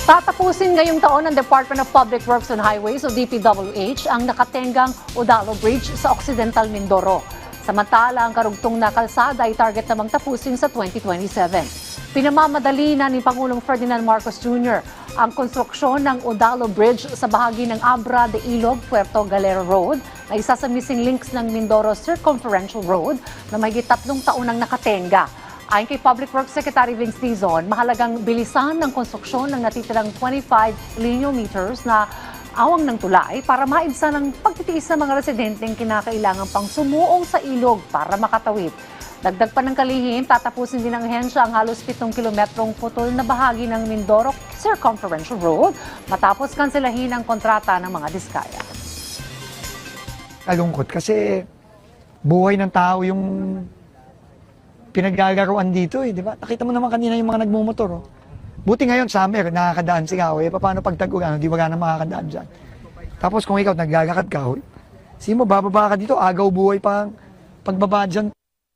Tatapusin ngayong taon ng Department of Public Works and Highways o DPWH ang nakatenggang Udalo Bridge sa Occidental Mindoro. Samantala, ang karugtong na kalsada ay target namang tapusin sa 2027. Pinamamadali na ni Pangulong Ferdinand Marcos Jr. ang konstruksyon ng Udalo Bridge sa bahagi ng Abra de Ilog, Puerto Galera Road na isa sa missing links ng Mindoro Circumferential Road na mahigit 3 taon nang nakatenga. Ayon kay Public Works Secretary Vince Dizon, mahalagang bilisan ng konstruksyon ng natitirang 25 linear meters na awang ng tulay para maibsan ang pagtitiis ng mga residenteng kinakailangan pang sumuong sa ilog para makatawid. Dagdag pa ng kalihim, tatapusin din ng ahensya ang halos 7 kilometrong putol na bahagi ng Mindoro Circumferential Road matapos kansilahin ang kontrata ng mga diskaya. Kalungkot kasi buhay ng tao yung pinaggagaruan dito di ba? Nakita mo naman kanina yung mga nagmumotor. Buti ngayon, summer, nakakadaan si Kahoy. Paano pag tag-ulan, di ba ka na makakadaan dyan? Tapos kung ikaw naglalakad ka, sige mo, bababa ka dito, agaw buhay pa pagbaba dyan.